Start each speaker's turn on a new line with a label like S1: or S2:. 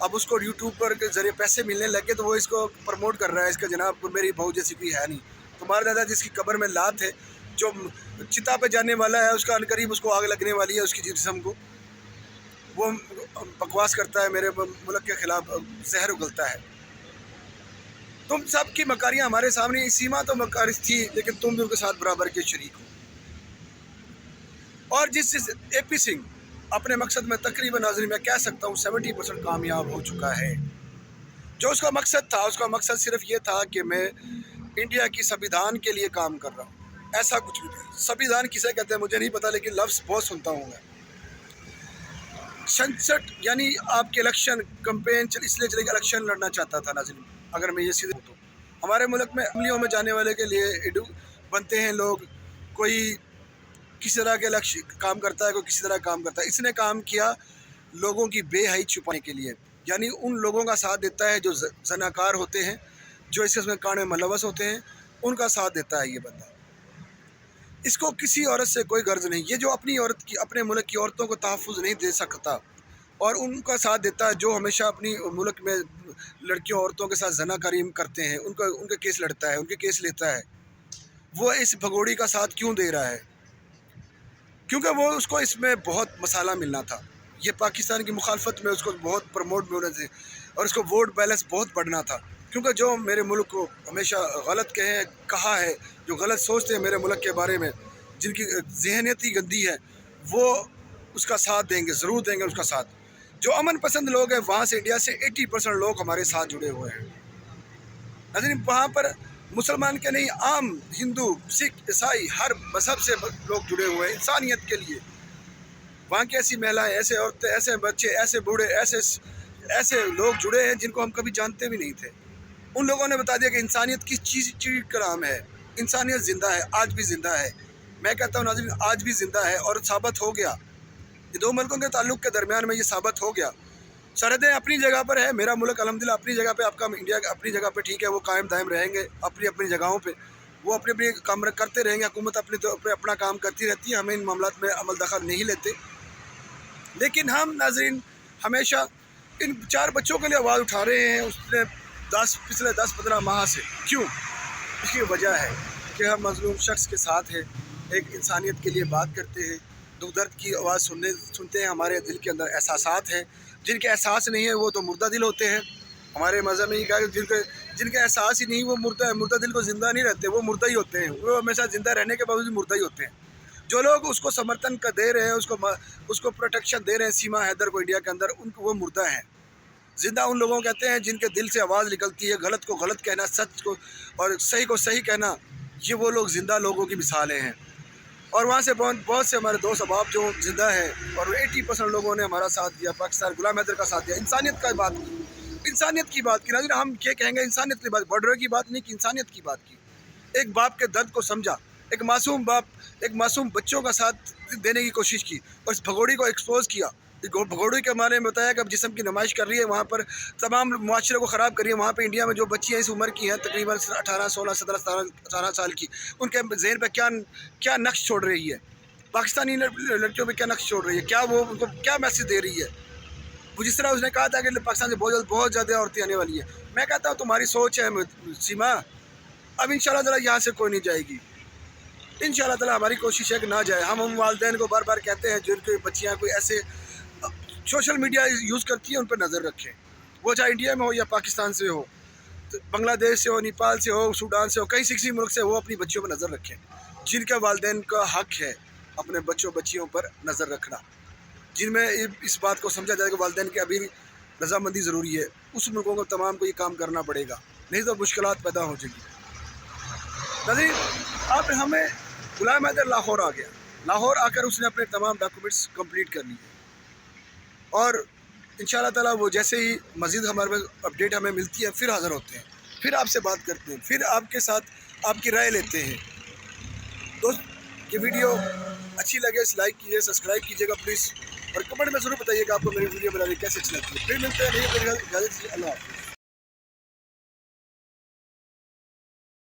S1: اب اس کو یوٹیوب کے ذریعے پیسے ملنے لگے تو وہ اس کو پروموٹ کر رہا ہے، اس کا جناب میری بہو جیسی کوئی ہے نہیں، تمہارا دادا جس کی قبر میں لات ہے، جو چتا پہ جانے والا ہے، اس کا عنقریب اس کو آگ لگنے والی ہے اس کی جسم کو، وہ بکواس کرتا ہے، میرے ملک کے خلاف زہر اگلتا ہے۔ تم سب کی مکاریاں ہمارے سامنے، سیما تو مکاری تھی لیکن تم بھی ان کے ساتھ برابر کے شریک ہو۔ اور جس اے پی سنگھ اپنے مقصد میں تقریباً ناظرین میں کہہ سکتا ہوں 70% کامیاب ہو چکا ہے۔ جو اس کا مقصد تھا، اس کا مقصد صرف یہ تھا کہ میں انڈیا کی سنویدھان کے لیے کام کر رہا ہوں، ایسا کچھ بھی نہیں۔ سنویدھان کسے کہتے ہیں مجھے نہیں پتا، لیکن لفظ بہت سنتا ہوں میں۔ 66 یعنی آپ کے الیکشن کمپین اس لیے چلے کہ الیکشن لڑنا چاہتا تھا ناظرین، اگر میں یہ سیدھے تو ہمارے ملک میں عملیوں میں جانے والے کے لیے بنتے ہیں لوگ، کوئی کسی طرح کے کام کرتا ہے، کوئی کسی طرح کام کرتا ہے۔ اس نے کام کیا لوگوں کی بے حیائی چھپانے کے لیے، یعنی ان لوگوں کا ساتھ دیتا ہے جو زناکار ہوتے ہیں، جو اس قسم کے کانڈ میں ملوث ہوتے ہیں، ان کا ساتھ دیتا ہے یہ بندہ۔ اس کو کسی عورت سے کوئی غرض نہیں، یہ جو اپنے ملک کی عورتوں کو تحفظ نہیں دے سکتا اور ان کا ساتھ دیتا ہے جو ہمیشہ اپنی ملک میں لڑکیوں عورتوں کے ساتھ زنا کاری کرتے ہیں، ان کے کیس لڑتا ہے، ان کے کیس لیتا ہے، وہ اس بھگوڑی کا ساتھ کیوں دے رہا ہے؟ کیونکہ وہ اس کو اس میں بہت مسالہ ملنا تھا، یہ پاکستان کی مخالفت میں اس کو بہت پروموٹ میں ہونا تھے اور اس کو ووٹ بیلنس بہت بڑھنا تھا، کیونکہ جو میرے ملک کو ہمیشہ غلط کہا ہے، جو غلط سوچتے ہیں میرے ملک کے بارے میں، جن کی ذہنیت ہی گندی ہے، وہ اس کا ساتھ دیں گے، ضرور دیں گے اس کا ساتھ۔ جو امن پسند لوگ ہیں وہاں سے انڈیا سے 80% لوگ ہمارے ساتھ جڑے ہوئے ہیں ناظرین۔ وہاں پر مسلمان کے نہیں، عام ہندو، سکھ، عیسائی، ہر مذہب سے لوگ جڑے ہوئے ہیں انسانیت کے لیے۔ وہاں کی ایسی مہلائیں، ایسے عورتیں، ایسے بچے، ایسے بوڑھے، ایسے لوگ جڑے ہیں جن کو ہم کبھی جانتے بھی نہیں تھے۔ ان لوگوں نے بتا دیا کہ انسانیت کس چیز کا نام ہے۔ انسانیت زندہ ہے، آج بھی زندہ ہے، میں کہتا ہوں ناظرین آج بھی زندہ ہے، اور ثابت ہو گیا یہ دو ملکوں کے تعلق کے درمیان میں، یہ ثابت ہو گیا۔ سرحدیں اپنی جگہ پر ہے، میرا ملک الحمدللہ اپنی جگہ پہ، آپ کا انڈیا اپنی جگہ پہ ٹھیک ہے، وہ قائم دائم رہیں گے اپنی جگہوں پہ، وہ اپنے کام کرتے رہیں گے، حکومت اپنا کام کرتی رہتی ہے، ہمیں ان معاملات میں عمل دخل نہیں لیتے۔ لیکن ہم ناظرین ہمیشہ ان 4 بچوں کے لیے آواز اٹھا رہے ہیں اس نے پچھلے 10-15 ماہ سے۔ کیوں؟ اس کی وجہ ہے کہ ہم مظلوم شخص کے ساتھ ہیں، ایک انسانیت کے لیے بات کرتے ہیں، دکھ درد کی آواز سنتے ہیں، ہمارے دل کے اندر احساسات ہیں، جن کے احساس نہیں ہے وہ تو مردہ دل ہوتے ہیں۔ ہمارے مذہب میں یہ کہا کہ جن کے احساس ہی نہیں وہ مردہ دل کو زندہ نہیں رہتے، وہ مردہ ہی ہوتے ہیں، وہ ہمیشہ زندہ رہنے کے باوجود مردہ ہی ہوتے ہیں۔ جو لوگ اس کو سمرتھن کا دے رہے ہیں، اس کو پروٹیکشن دے رہے ہیں سیما حیدر کو انڈیا کے اندر، وہ مردہ ہیں۔ زندہ ان لوگوں کہتے ہیں جن کے دل سے آواز نکلتی ہے، غلط کو غلط کہنا، سچ کو اور صحیح کو صحیح کہنا، یہ وہ لوگ زندہ لوگوں کی مثالیں ہیں۔ اور وہاں سے بہت سے ہمارے دوست احباب جو زندہ ہیں، اور 80% لوگوں نے ہمارا ساتھ دیا، پاکستان غلام حیدر کا ساتھ دیا، انسانیت کا بات کی، انسانیت کی بات کی ناظرین۔ ہم یہ کہیں گے انسانیت کی بات، بارڈر کی بات نہیں کی، انسانیت کی بات کی۔ ایک باپ کے درد کو سمجھا، ایک معصوم باپ ایک معصوم بچوں کا ساتھ دینے کی کوشش کی، اور اس بھگوڑی کو ایکسپوز کیا۔ بھگوڑی کے بارے میں بتایا کہ اب جسم کی نمائش کر رہی ہے، وہاں پر تمام معاشرے کو خراب کر رہی ہے۔ وہاں پہ انڈیا میں جو بچیاں اس عمر کی ہیں، تقریباً 18، 16، 17، 18 سال کی، ان کے ذہن پہ کیا نقش چھوڑ رہی ہے؟ پاکستانی لڑکیوں پہ کیا نقش چھوڑ رہی ہے؟ کیا وہ ان کو کیا میسج دے رہی ہے؟ وہ جس طرح اس نے کہا تھا کہ پاکستان سے بہت زیادہ عورتیں آنے والی ہیں، میں کہتا ہوں تمہاری سوچ ہے سیما، اب انشاءاللہ تعالیٰ یہاں سے کوئی نہیں جائے گی، انشاءاللہ تعالیٰ ہماری کوشش ہے کہ نہ جائے۔ ہم والدین کو بار بار کہتے ہیں جن کی بچیاں کوئی ایسے سوشل میڈیا یوز کرتی ہیں ان پہ نظر رکھیں، وہ چاہے انڈیا میں ہو یا پاکستان سے ہو، بنگلہ دیش سے ہو، نیپال سے ہو، سوڈان سے ہو، کہیں سے کسی ملک سے وہ اپنی بچیوں پہ نظر رکھیں، جن کے والدین کا حق ہے اپنے بچیوں پر نظر رکھنا، جن میں اس بات کو سمجھا جائے کہ والدین کی ابھی رضامندی ضروری ہے، اس ملکوں کو تمام کو یہ کام کرنا پڑے گا، نہیں تو مشکلات پیدا ہو جائیں گی۔ ناظرین اب ہمیں غلام حیدر لاہور آ گیا، لاہور آ کر اس نے اپنے تمام ڈاکومنٹس کمپلیٹ کر لیے، اور انشاءاللہ تعالیٰ وہ جیسے ہی مزید ہمارے پاس اپڈیٹ ہمیں ملتی ہے پھر حاضر ہوتے ہیں، پھر آپ سے بات کرتے ہیں، پھر آپ کے ساتھ آپ کی رائے لیتے ہیں۔ دوست یہ ویڈیو اچھی لگے لائک کیجیے، سبسکرائب کیجیے گا پلیز، اور کمنٹ میں ضرور بتائیے کہ آپ کو میری ویڈیو بنانے کیسے اچھی لگتی ہے۔ پھر ملتے ہیں، نہیں اجازت دیجیے، اللہ حافظ۔